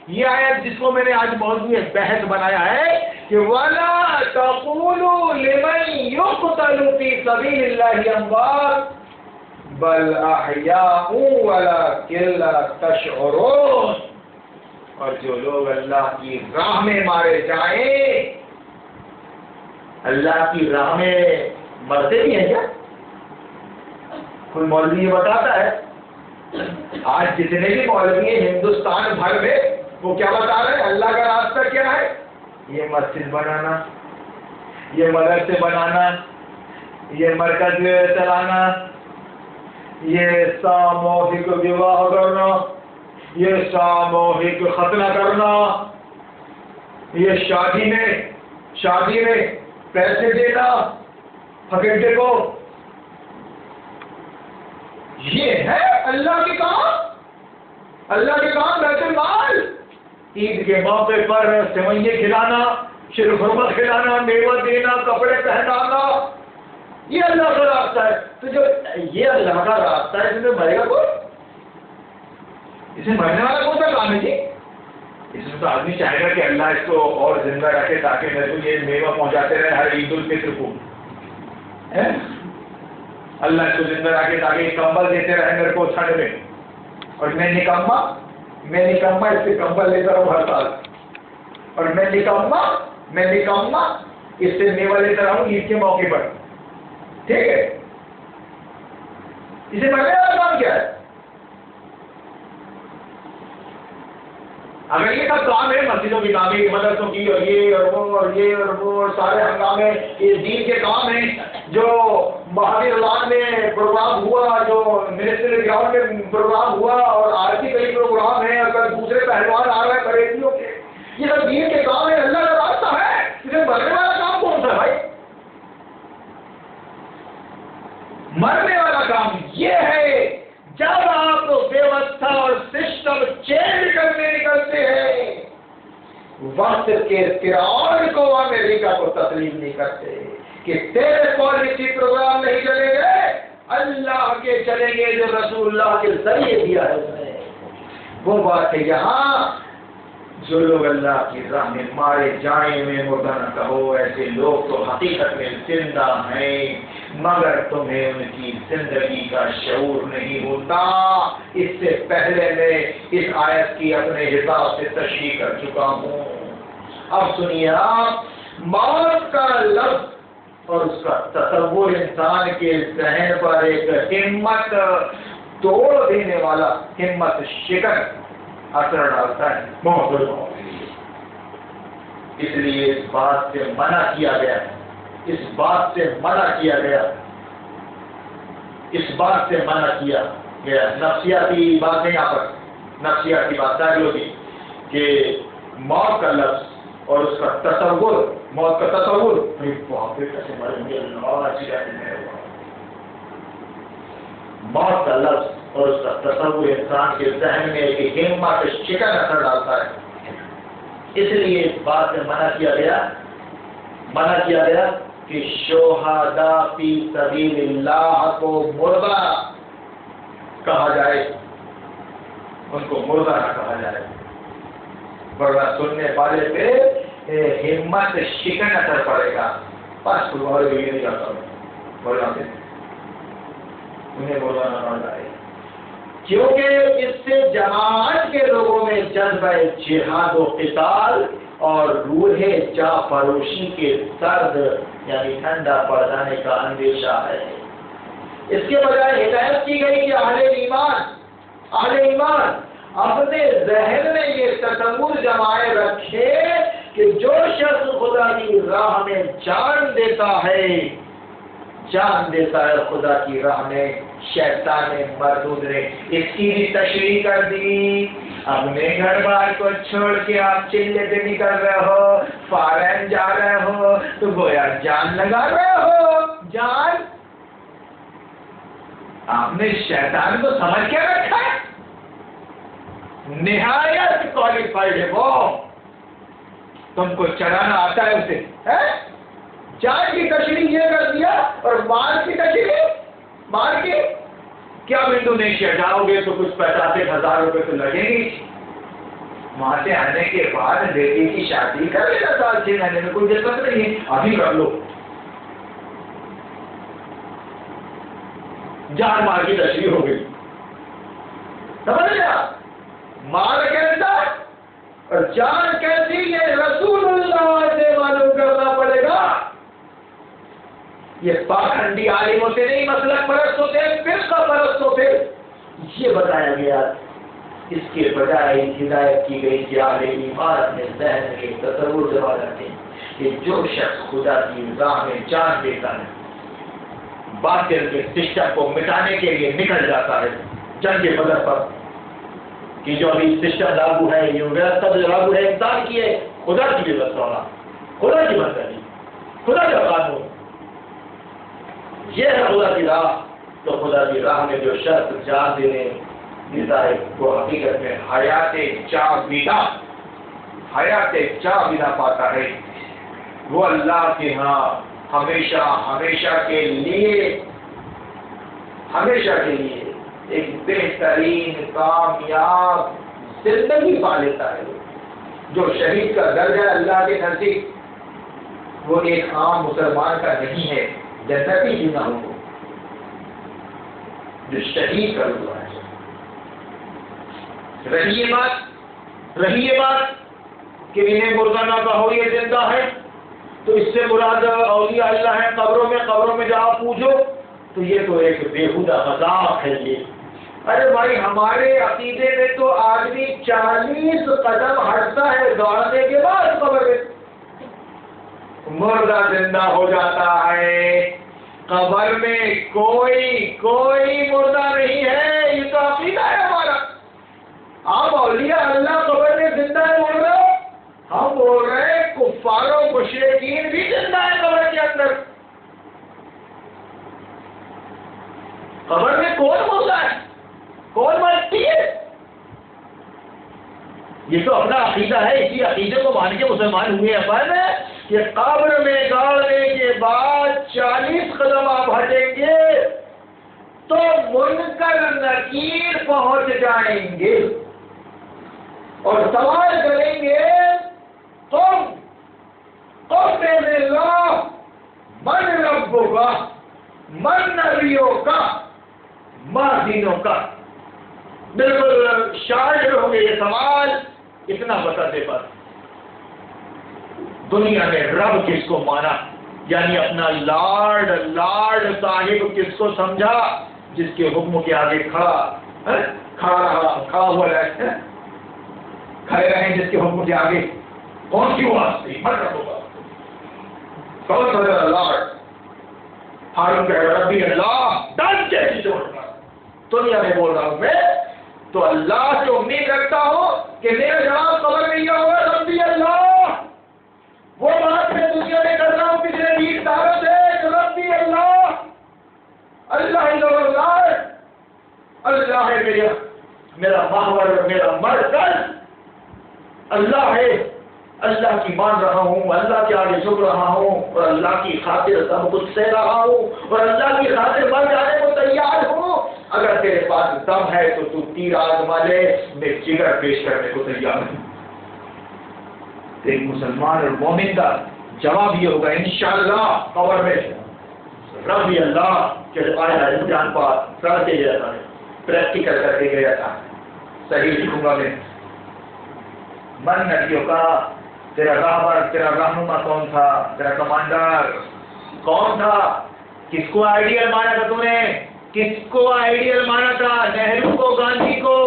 یہ آیت جس کو میں نے آج موضوع بحث بنایا ہے کہ وَلَا تَقُولُوا لِمَنْ يُقْتَلُ فِي سَبِيلِ اللَّهِ أَمْوَاتٌ بَلْ أَحْيَاءٌ وَلَكِنْ لَا تَشْعُرُونَ، اور جو لوگ اللہ کی راہ میں مارے جائیں، اللہ کی راہ میں مرتے بھی ہیں کیا؟ کوئی مولوی یہ بتاتا ہے؟ آج جتنے بھی مولوی ہیں ہندوستان بھر میں وہ کیا بتا رہے ہیں؟ اللہ کا راستہ کیا ہے؟ یہ مسجد بنانا، یہ مدرسے بنانا، یہ مرکز چلانا، یہ ساموہک وواہ کرنا، یہ ساموہک ختنہ کرنا، یہ شادی میں پیسے دینا پھکیٹے کو، یہ ہے اللہ کے کام۔ اللہ کے کام بیت المال، عید کے موقع پر سوئیاں کھلانا، شیرخرمت کھلانا، میوہ دینا، کپڑے پہنانا، یہ اللہ کا راستہ ہے۔ تو جو یہ اللہ کا راستہ ہے، اس میں مرے گا کوئی؟ اسے مرنے والا کون سا کام ہے جی؟ اس میں تو آدمی چاہے گا کہ اللہ اس کو اور زندہ رکھے تاکہ میں تو یہ میوہ پہنچاتے رہے ہر عید الفطر کو، اللہ اس کو زندہ رکھے تاکہ کمبل دیتے رہے میرے کو ٹھنڈ میں، اور میں نکما اس سے کمبل لیتا رہوں ہر سال، اور میں نکما اس سے میوہ لیتا رہوں عید کے موقع پر، ٹھیک ہے؟ اسے مرنے والا کام کیا ہے؟ اگر یہ سب کام ہے مسجدوں کی تعمیر، مدرسوں کی، اور یہ اور وہ اور یہ اور وہ اور سارے ہنگامے یہ دین کے کام ہیں، جو بہادر لان میں پروگرام ہوا، جو منسٹری گراؤنڈ میں پروگرام ہوا، اور آج بھی کئی پروگرام ہیں، اگر دوسرے پہلوان آ رہے ہیں بریلیوں کے، یہ سب دین کے کام ہے، اللہ کا راستہ ہے، اسے مرنے والا کام کون سا ہے بھائی؟ مرنے والا کام یہ ہے جب آپ ویوستھا اور سسٹم چینج کرنے نکلتے ہیں، وقت کے فرعون کو امریکہ کو تسلیم نہیں کرتے کہ تیرے پالیسی پروگرام نہیں چلیں گے، اللہ کے چلیں گے جو رسول اللہ کے ذریعے دیا ہے اس نے۔ وہ بات ہے یہاں جو لوگ اللہ کی راہ میں مارے جائیں میں مردہ نہ کہو، ایسے لوگ تو حقیقت میں زندہ ہیں مگر تمہیں ان کی زندگی کا شعور نہیں ہوتا۔ اس سے پہلے میں اس آیت کی اپنے حساب سے تشریح کر چکا ہوں۔ اب سنیے آپ، موت کا لفظ اور اس کا تصور انسان کے ذہن پر ایک ہمت توڑ دینے والا، ہمت شکن اثر ڈالتا ہے۔ اس لیے اس بات سے منع کیا گیا، اس بات سے منع کیا گیا، نفسیاتی بات نہیں، آپ نفسیاتی بات سائیکلوجی، کہ موت کا لفظ اور اس کا تصور، موت کا تصور، کیسے مریں گے، موت کا لفظ اور اس کا تصور انسان کے ذہن میں ایک ہمت شکن اثر ڈالتا ہے۔ اس لیے اس بات سے منع کیا گیا کہ شہداء فی سبیل اللہ کو مردہ کہا جائے، ان کو مردہ نہ کہا جائے، ورنہ سننے والے پہ ہمت شکن اثر پڑے گا۔ بس تمہارے لیے نہیں جاتا ورنہ انہیں مردہ نہ کہا جائے، کیونکہ اس سے جماعت کے لوگوں میں جذبہ جہاد و قتال اور روح جا فروشی کے سرد یعنی ٹھنڈا پڑ جانے کا اندیشہ ہے۔ اس کے بجائے ہدایت کی گئی کہ اہل ایمان اپنے ذہن میں یہ تصور جمائے رکھے کہ جو شخص خدا کی راہ میں جان دیتا ہے خدا کی راہ میں، شیطان مردود نے اس کی بھی تشریح کر دی۔ اپنے گھر بار کو چھوڑ کے آپ چلے پہ نکل رہے ہو، فارن جا رہے ہو، تو گویا جان لگا رہے ہو۔ جان آپ نے شیطان کو سمجھ کے رکھا ہے، نہایت کوالیفائڈ ہے وہ، تم کو چلانا آتا ہے اسے۔ جان کی تشریح یہ کر دیا، اور مال کی تشریح، مال کی کیا انڈونیشیا جاؤ گے تو کچھ 85,000 روپے تو لگیں گے، وہاں سے آنے کے بعد بیٹی کی شادی کر لینا 4-6 مہینے میں، کوئی دقت نہیں ہے، ابھی کر لو، جان مار کی تشریح ہو گئی، سمجھ لیا؟ مال کیسا اور جان کیسی، یہ رسول اللہ سے معلوم کرنا پڑے گا۔ یہ پاکھنڈی عالموں سے نہیں، مسلک پرستوں سے، فرقہ پرستوں سے یہ بتایا گیا۔ اس کے بجائے ہدایت کی گئی کہ اہل ایمان اپنے ذہن میں ایک تصور جما رکھیں کہ جو شخص خدا کی راہ میں جان دیتا ہے، باطل کے سسٹم کو مٹانے کے لیے نکل جاتا ہے جنگ بدر پر، کہ جو ابھی سسٹم لاگو ہے، یہ ویوستھا جو لاگو ہے انسان کی ہے، خدا کی ویوستھا ہونا، خدا کی مرضی، خدا کا قانون، یہ ہے خدا کی راہ۔ تو خدا کی راہ میں جو شخص جان دینے دیتا ہے وہ حقیقت میں حیات جا بنا پاتا ہے، وہ اللہ کے ہاں ہمیشہ کے لیے ایک بہترین کامیاب زندگی پا لیتا ہے۔ جو شہید کا درجہ اللہ کے نزدیک وہ ایک عام مسلمان کا نہیں ہے، جنتی جینا ہو، جو شہید کا ہوا ہے۔ رہی یہ بات کہ انہیں مردہ نہ کہو یہ زندہ ہے، تو اس سے مراد اولیاء اللہ ہیں قبروں میں جا پوجو، تو یہ تو ایک بےہودہ مذاق ہے یہ۔ ارے بھائی ہمارے عقیدے میں تو آدمی 40 قدم ہٹتا ہے دوڑنے کے بعد قبر میں مردہ زندہ ہو جاتا ہے، قبر میں کوئی مردہ نہیں ہے، یہ تو عقیدہ ہے ہمارا۔ آپ اولیاء اللہ قبر میں زندہ ہے بول رہے ہو، ہم بول رہے ہیں کفار و مشرکین بھی زندہ ہے قبر کے اندر۔ قبر میں کون ہوتا ہے، کون مرتی ہے؟ یہ تو اپنا عقیدہ ہے، اسی عقیدے کو مان کے مسلمان ہوئے ہیں کہ قبر میں گاڑنے کے بعد 40 قدم آپ ہٹیں گے تو منکر نکیر پہنچ جائیں گے اور سوال کریں گے تم اللہ من ربک من نبیک ما دینک۔ بالکل شاعر ہوں گے یہ سوال، اتنا بتاتے پر دنیا میں رب کس کو مانا، یعنی اپنا لارڈ صاحب کس کو سمجھا، جس کے حکم کے آگے کھڑا ہوا رہے، کھڑے رہیں جس کے حکم کے آگے، کون سی واسطی مطلب ہوگا، کون سا لارڈ؟ ہارون کہے ربی اللہ، ڈن کیسی جوڑ کر دنیا میں بول رہا ہوں میں تو اللہ سے امید رکھتا ہوں کہ میرا جواب قبر میں یہ ہوگا ربی اللہ۔ وہ بات میں دنیا میں کر رہا ہوں پچھلے 20 سالوں سے، ربی اللہ، اللہ ہے میرا محور، میرا مرکز اللہ ہے، اللہ کی مان رہا ہوں، اللہ کے آگے جھک رہا ہوں اور اللہ کی خاطر سب کچھ سہ رہا ہوں اور اللہ کی خاطر مر جانے کو تیار ہوں۔ اگر تیرے پاس دم ہے تو تو تیر آزما لے، میں جگر پیش کرنے کو تیار ہوں۔ ایک مسلمان اور مومن کا جواب یہ ہوگا انشاءاللہ قبر میں ربی اللہ کہ آیا امتحان پاس کر کے گیا تھا، پریکٹیکل کر کے گیا تھا، صحیح لکھوں گا میں۔ من نبیوں کا تیرا راہبر، تیرا رہنما کون تھا، تیرا کمانڈر کون تھا، کس کو آئیڈیل مانا تھا، تم نے کس کو آئیڈیل مانا تھا، نہرو کو، گاندھی کو،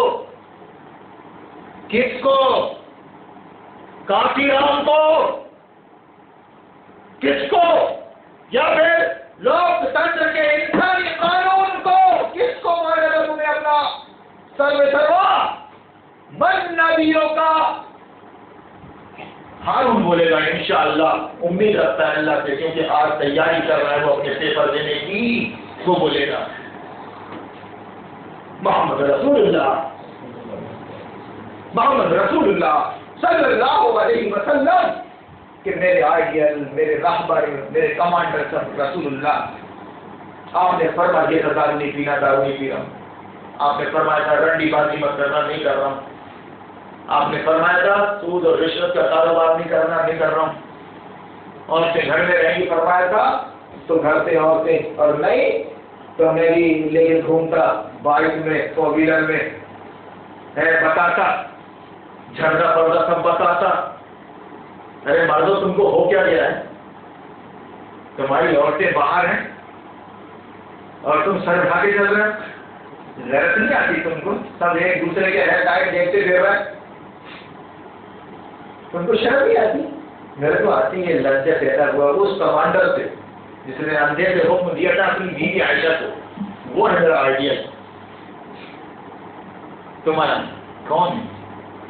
کس کو، کافی رام کو، کس کو، یا پھر لوکتنتر کے انسانی قانون کو، کس کو مانا تھا تم نے اپنا سروا؟ من نبیوں کا۔ ہارون بولے گا انشاءاللہ، امید رکھتا ہے اللہ سے، کیونکہ آج تیاری کر رہا ہے وہ اپنے پیپر دینے کی، وہ بولے گا محمد رسول اللہ صلی اللہ علیہ وسلم کہ میرے آئیڈیل، میرے رہبر، میرے کمانڈر سب رسول اللہ۔ آپ نے فرمایا یہ دارو نہیں پینا، دارو نہیں پی رہا ہوں، آپ نے فرمایا تھا رنڈی بازی مت کرنا، نہیں کر رہا ہوں، آپ نے فرمایا تھا سود اور رشوت کا کاروبار نہیں کرنا، نہیں کر رہا ہوں. عورتیں گھر میں رہیں گی فرمایا تھا تو گھر سے عورتیں، اور نہیں تو میری لے کے گھومتا بائک میں، فور ویلر میں ہے، بتاتا جھگڑا پردہ سب بتاتا. ارے مردوں تم کو ہو کیا گیا ہے؟ تمہاری عورتیں باہر ہیں اور تم سر اٹھا کے چل رہے ہیں. غیرت نہیں آتی تم کو؟ سب ایک دوسرے کے ہیڈ لائٹ دیکھتے پھر رہے، تم کو شرم نہیں آتی؟ میرے کو آتی ہے لجہ پیدا ہوا اس کمانڈر سے جس نے اندھے سے حکم دیا تھا اپنی بیوی عائشہ کو. وہ ہے میرا آئیڈیا. تمہارا کون؟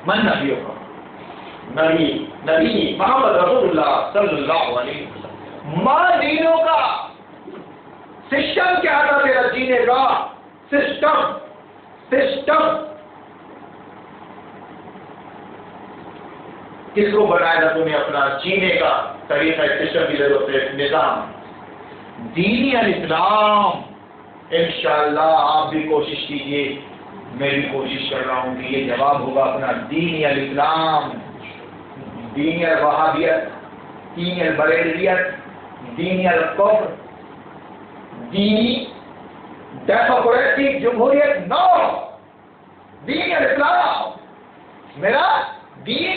من نبیوں کا نبی محمد رسول اللہ صلی اللہ علیہ وسلم. ماں دینوں کا سسٹم کیا تھا تیرا جینے کا؟ سسٹم کس کو بنایا تھا تمہیں اپنا جینے کا طریقہ؟ سسٹم کی ضرورت ہے، نظام دینی الاسلام. انشاءاللہ آپ بھی کوشش کیجئے، میں بھی کوشش کر رہا ہوں کہ یہ جواب ہوگا اپنا دینی الاسلام، دینی الوہابیت، دینی البریلویت، دینی الکفر، دینی ڈیموکریسی جمہوریت. نو، دین الاسلام. میرا دین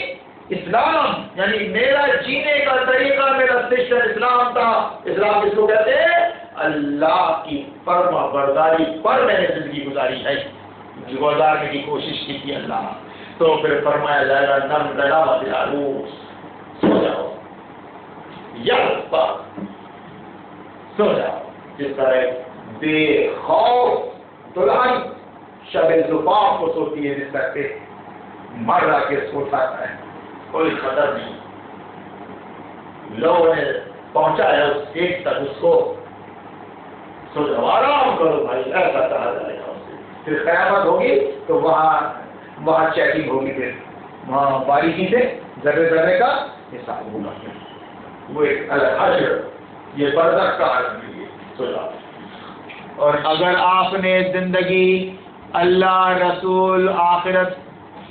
اسلام، یعنی میرا جینے کا طریقہ، میرا سسٹم اسلام تھا. اسلام کس کو کہتے ہیں؟ اللہ کی فرما برداری پر میں نے زندگی گزاری ہے، گزارنے کی کوشش کی تھی اللہ. تو پھر فرمایا جائے گا نم ڈلا عروس، سو جاؤ یا سو جاؤ. جس طرح بے خوف دلہن شب زفاف کو سوتی ہے، جس طرح پہ مر رہا کے سوتا ہے، کوئی خطر نہیں. لوگوں نے پہنچایا اس اسٹیج تک، اس کو سو جاؤ، آرام کرو بھائی، ایسا کہا جائے گا. پھر قیامت ہوگی تو وہاں چیکنگ ہوگی، پھر وہاں باریکی سے ذرے ذرے کا حساب ہوگا. وہ ایک حشر، یہ برزخ کا عالم ہے. سو جاؤ. اور اگر آپ نے زندگی اللہ، رسول، آخرت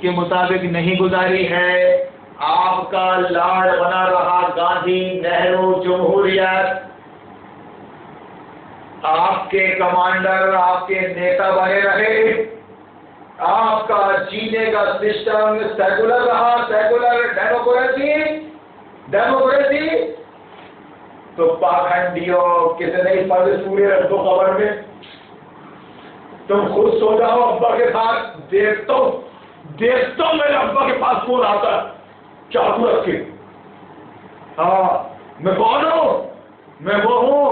کے مطابق نہیں گزاری ہے، آپ کا لاڈ بنا رہا گاندھی، نہرو، جمہوریت، آپ کے کمانڈر، آپ کے نیتا بنے رہے، آپ کا جینے کا سسٹم سیکولر رہا، سیکولر ڈیموکریسی، تو پاکھنڈیوں کتنے فرض پورے رکھ دو قبر میں. تم خود سو جاؤ ابا کے ساتھ. دیکھتا ہوں میرے ابا کے پاس کون آتا ہے چاقو رکھ کے. ہاں میں کون ہوں؟ میں وہ ہوں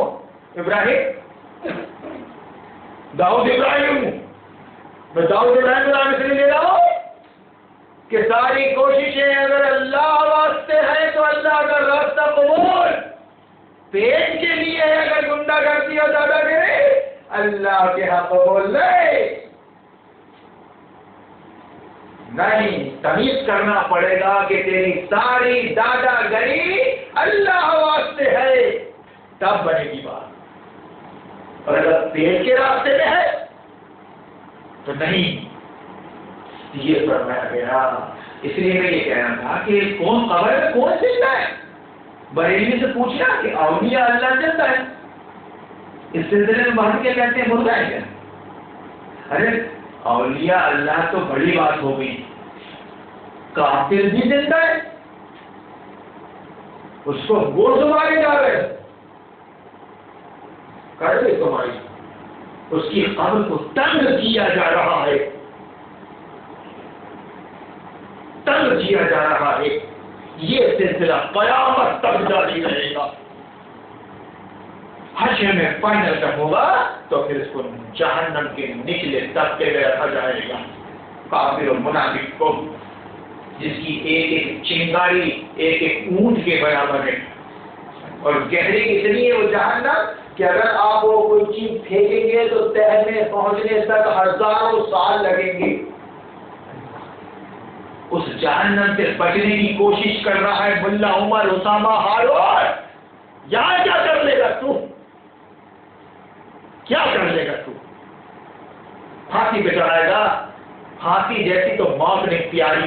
ابراہیم، داؤد ابراہیم ہوں. میں داؤد ابراہیم کے نام اس لیے لے رہا ہوں کہ ساری کوششیں اگر اللہ واسطے ہیں تو اللہ کا راستہ قبول. پیٹ کے لیے اگر گنڈا گردی اور دادا گری، اللہ کے حق قبول نہیں. تمیز کرنا پڑے گا کہ تیری ساری دادا گری اللہ واسطے ہے، تب بنے گی بات. اور اگر پیٹ کے راستے میں ہے تو نہیں. یہ فرمایا گیا. اس لیے میں یہ کہنا تھا کہ کون قبر ہے، کون زندہ ہے. بریلی سے پوچھنا کہ اولیاء اللہ زندہ ہے. اس سلسلے میں باہر کیا کہتے ہیں، مردہ ہے کیا؟ ارے اولیاء اللہ تو بڑی بات ہو گئی، کافر بھی زندہ ہے، اس کو گوشت مارے جا رہے ہیں. کیسے تمہاری اس کی قبر کو تنگ کیا جا رہا ہے، تنگ کیا جا رہا ہے. یہ سلسلہ قیامت تک جاری رہے گا. حشر میں فائنل تک ہوگا تو پھر اس کو جہنم کے نچلے طبقے میں رکھا جائے گا. کافر اور منافق کو، جس کی ایک ایک چنگاری ایک ایک اونٹ کے برابر ہے، اور گہری اتنی ہے وہ جہنم کہ اگر آپ وہ کوئی چیز پھینکیں گے تو تہ میں پہنچنے تک ہزاروں سال لگیں گے. اس جہنم سے بچنے کی کوشش کر رہا ہے ملا عمر، اسامہ، ہارون. یہاں کیا کر لے گا تو؟ کیا کر لے گا تو؟ پھانسی پہ چڑھائے گا؟ پھانسی جیسی تو موت نے پیاری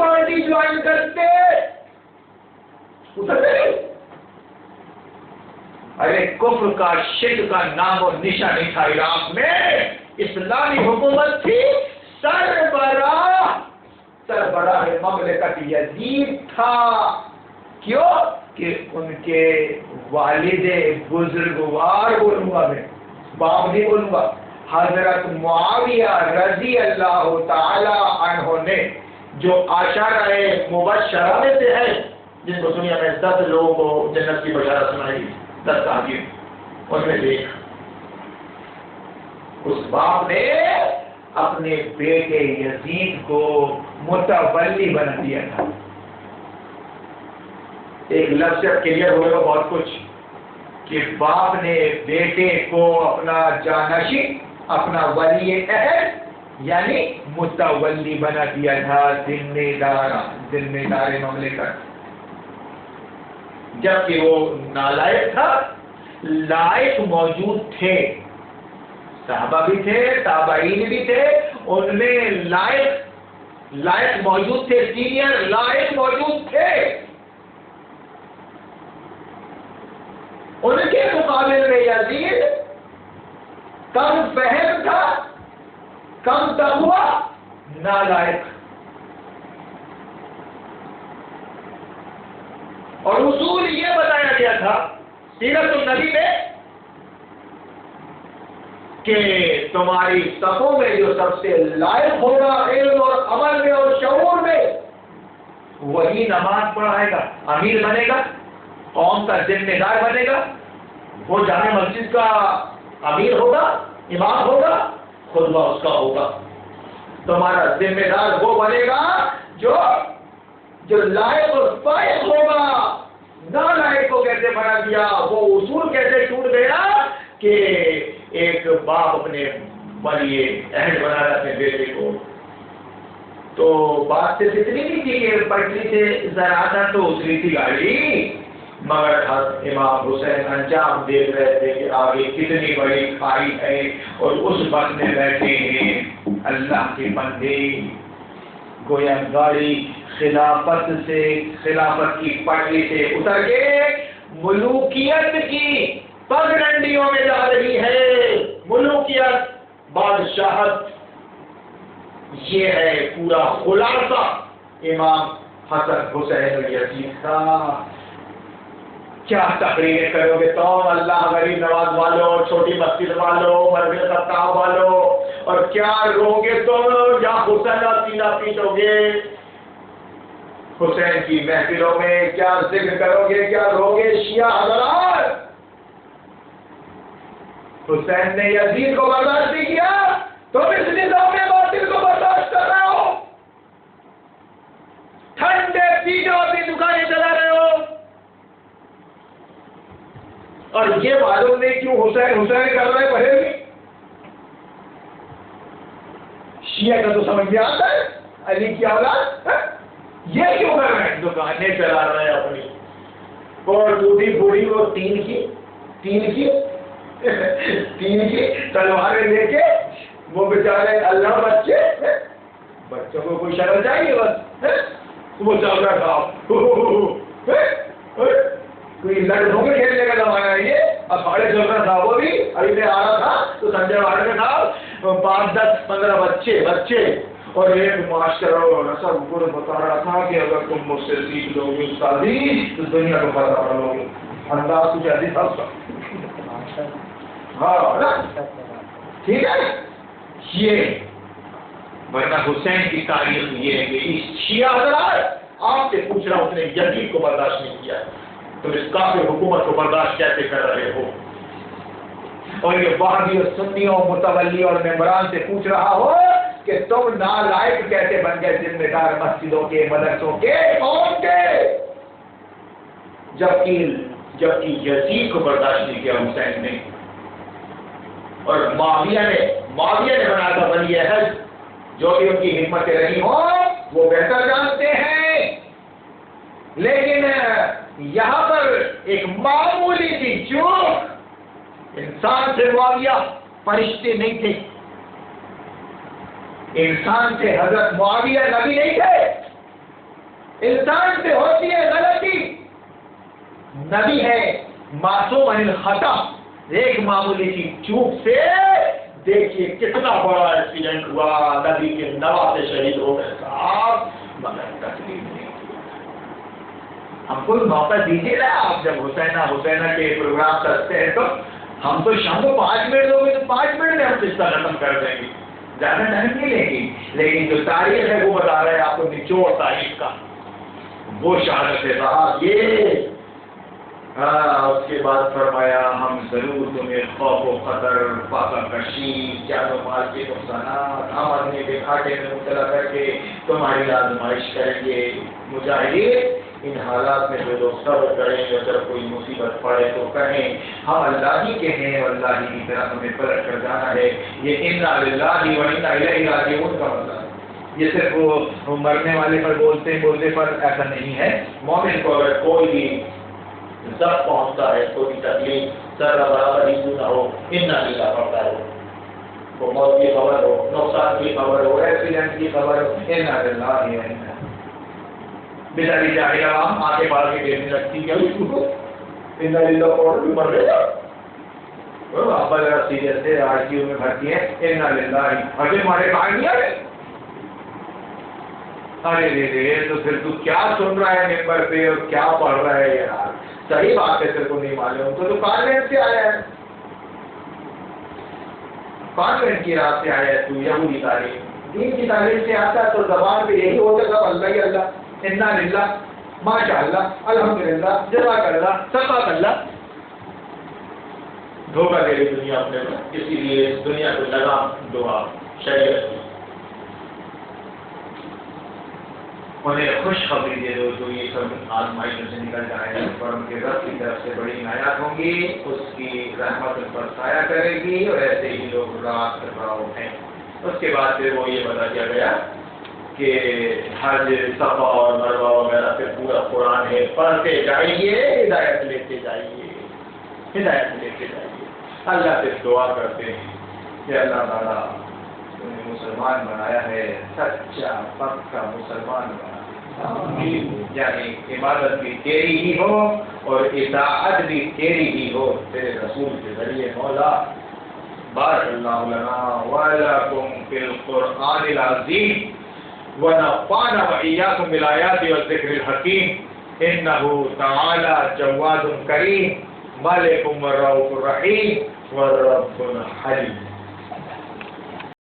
پارٹی جوائن کرتے اترتے نہیں. ارے کفر کا شرک کا نام و نشان نہیں تھا عراق میں. اسلامی حکومت تھی. سربراہ مملکت یزید تھا. کیوں؟ کہ ان کے والد بزرگوار بولوں گا میں، باپ نہیں بولوں گا، حضرت معاویہ رضی اللہ تعالی عنہ نے جو عشرہ مبشرہ میں سے ہے، جن کو دنیا میں 10 لوگوں کو جنت کی بشارت سنائی، 10 صحابی، ان میں سے اس باپ نے اپنے بیٹے یزید کو متولی بنا دیا تھا. ایک لفظ کلیئر ہوئے گا بہت کچھ کہ باپ نے بیٹے کو اپنا جانشین، اپنا ولی عہد یعنی متولی بنا دیا تھا، ذمہ دار مملکت. جبکہ وہ نالائق تھا. لائق موجود تھے، صحابہ بھی تھے، تابعین بھی تھے، ان میں لائق موجود تھے، سینئر لائق موجود تھے. ان کے مقابل میں یزید کم فہم تھا، کم تقویٰ، نالائق. اور اصول یہ بتایا گیا تھا سیرت النبی میں کہ تمہاری صفوں میں جو سب سے لائق ہوگا علم اور عمل میں اور شعور میں، وہی نماز پڑھائے گا، امیر بنے گا، قوم کا ذمہ دار بنے گا، وہ جامع مسجد کا امیر ہوگا، امام ہوگا، خطبہ اس کا ہوگا. تمہارا ذمہ دار وہ بنے گا جو لائق اور فائق ہوگا. نالائق کو کیسے بنا دیا، وہ اصول کیسے ٹوٹ گیا کہ ایک باپ اپنے ولی عہد بنا رہا اپنے بیٹے کو. تو بات صرف اتنی نہیں تھی کہ پٹری سے ذرا تھا تو اتری تھی گاڑی، مگر امام حسین انجام دیکھ رہے تھے کہ آگے کتنی بڑی کھائی ہے اور اس وقت میں بیٹھے ہیں اللہ کے بندے. گویا گاڑی خلافت کی پٹری سے اتر کے ملوکیت کی پگڈنڈیوں میں جا رہی ہے. ملوکیت، بادشاہت، یہ ہے پورا خلاصہ امام حسن حسین یزید کا. کیا تقریریں کرو گے تم، اللہ غریب نواز والو، چھوٹی مسجد والو، مرد خطاب والو، اور کیا رو گے تم یا حسین کا سینہ پیٹو گے. حسین کی محفلوں میں کیا ذکر کرو گے، کیا رو گے شیعہ حضرات. حسین نے یزید کو برداشت نہیں کیا، تم اس نظام باطل کو برداشت کر رہے ہو، ٹھنڈے پیٹو اپنی دکانیں چلا رہے ہو. اور یہ معلوم نہیں کیوں حسین کر رہے پہلے بھی. شیعہ کا تو سمجھ میں آتا ہے، علی کی اولاد یہ کیوں کر رہے ہیں، دکانیں چلا رہے ہیں اپنی، اور ٹوٹی پھوٹی وہ تین کی تلواریں لے کے وہ بیچارے اللہ بچوں کو کوئی شرم چاہیے بس وہ چل رہا تھا. کوئی لڑکوں کے کھیلنے کا زمانہ ہے یہ. اکھاڑے چل رہا تھا وہ بھی، ابھی میں آ رہا تھا تو سنجے والے میں تھا 5 10 15 بچے اور ایک معاشرہ اور سب کو بتا رہا تھا کہ اگر تم مجھ سے سیکھ لو گے استادی تو دنیا کو فتح کر لو گے. انداز کچھ ایسی تھا اس کا. ہاں ٹھیک ہے. یہ ورنہ حسین کی تاریخ یہ ہے کہ شیعہ حضرات آپ سے پوچھ رہا ہوں، اس نے یزید کو برداشت نہیں کیا، تم اس کافر حکومت کو برداشت کیسے کر رہے ہو. اور یہ وہابی اور سنیوں متولی اور ممبران سے پوچھ رہا ہو کہ تم نالائق کیسے بن گئے ذمہ دار مسجدوں کے، مدرسوں کے، قوم کے. جبکہ یزید کو برداشت نہیں کیا حسین نے، اور معاویہ نے بنایا تھا ولی عہد. جو بھی ان کی حکمتیں رہی ہوں وہ بہتر جانتے ہیں، لیکن یہاں پر ایک معمولی سی چوک. انسان سے معاویہ فرشتے نہیں تھے، انسان سے حضرت معاویہ نبی نہیں تھے. انسان سے ہوتی ہے غلطی، نبی ہے معصوم عن الخطا، ایک معمولی سی چوک سے دیکھیے کتنا بڑا ایکسیڈنٹ ہوا، نبی کے نواسے شہید ہو گئے صاحب، مگر تکلیف نہیں۔ ہم کو موقع دیجیے نا، آپ جب حسینہ کے پروگرام کرتے ہیں تو ہم تو شام کو 5 منٹ دو گے تو 5 منٹ میں ہم قصہ ختم کر دیں گے، زیادہ ٹائم نہیں لیں گے، لیکن جو تاریخ ہے وہ بتا رہے ہیں آپ کو نچوڑ تاریخ کا، وہ شہادت ہے صاحب یہ۔ اس کے بعد فرمایا ہم ضرور تمہیں خوف و خطر، فاقہ کشی، جان و مال کے نقصانات، آمدنی کے گھاٹے میں مبتلا کر کے تمہاری آزمائش کریں گے۔ مجاہدین ان حالات میں جو لوگ صبر کریں گے، اگر کوئی مصیبت پڑے تو کہیں ہم اللہ ہی کے ہیں اور اللہ ہی کی طرف ہمیں پلٹ کر جانا ہے۔ یہ انا للہ و انا الیہ راجعون کا مطلب ہے، یہ صرف وہ مرنے والے پر بولتے پر ایسا نہیں ہے۔ مومن کو اگر کوئی بھی ضبط پہنچتا ہے، کوئی تکلیف ذرا برابر ہی نہ ہو، انا للہ پڑتا ہے، وہ موت کی خبر ہو، نقصان کی خبر ہو، ایکسیڈنٹ کی خبر ہو، انا للہ و انا بیچاری جاہل عوام آگے بڑھ کے دیکھنے لگتی ہے اس کو، انا للہ پڑھ بھی مر گیا، ابا ذرا سیریس ہے، ICU میں بھرتی ہے، انا للہ ابھی ہمارے باہر نہیں آ رہے۔ ارے رے تو پھر تو کیا سن رہا ہے ممبر پہ اور کیا پڑھ رہا ہے یار، صحیح بات ہے، تیرے کو نہیں معلوم تو کانوینٹ سے آیا ہے، کانوینٹ کی راہ سے آیا ہے تو، یہودی تعلیم دین کی تعلیم سے آتا تو زبان پہ یہی ہوتا تھا اللہ ہی اللہ، انا للہ، ماشاء اللہ، الحمدللہ، جزاک اللہ، ثقافت اللہ۔ دھوکہ دے رہی دنیا اپنے کو، اسی لیے اس دنیا کو لگام دعا شریعت کی، انہیں خوشخبری دے دو جو یہ سب آزمائشوں سے نکل جائے گا اور ان کے رب کی طرف سے بڑی عنایات ہوں گی، اس کی رحمت ان پر سایہ کرے گی اور ایسے ہی لوگ رات راؤ ہیں۔ اس کے بعد پھر وہ یہ بتا دیا گیا کہ حج، صفا اور مروہ وغیرہ پہ پورا قرآن ہے، پڑھتے جائیے، ہدایت لیتے جائیے، ہدایت لیتے جائیے۔ اللہ سے دعا کرتے ہیں کہ اللہ تعالیٰ تمہیں مسلمان بنایا ہے، سچا پکا مسلمان بنایا، یعنی عبادت بھی تیری ہی ہو اور اطاعت بھی تیری ہی ہو تیرے رسول کے ذریعے۔ مولا بارک اللہ لنا ولکم فی القرآن العظیم ونفعنا وإياكم بالآيات والذكر الحكيم إنه تعالى جواد كريم ملك ورؤوف رحيم والرب حليم۔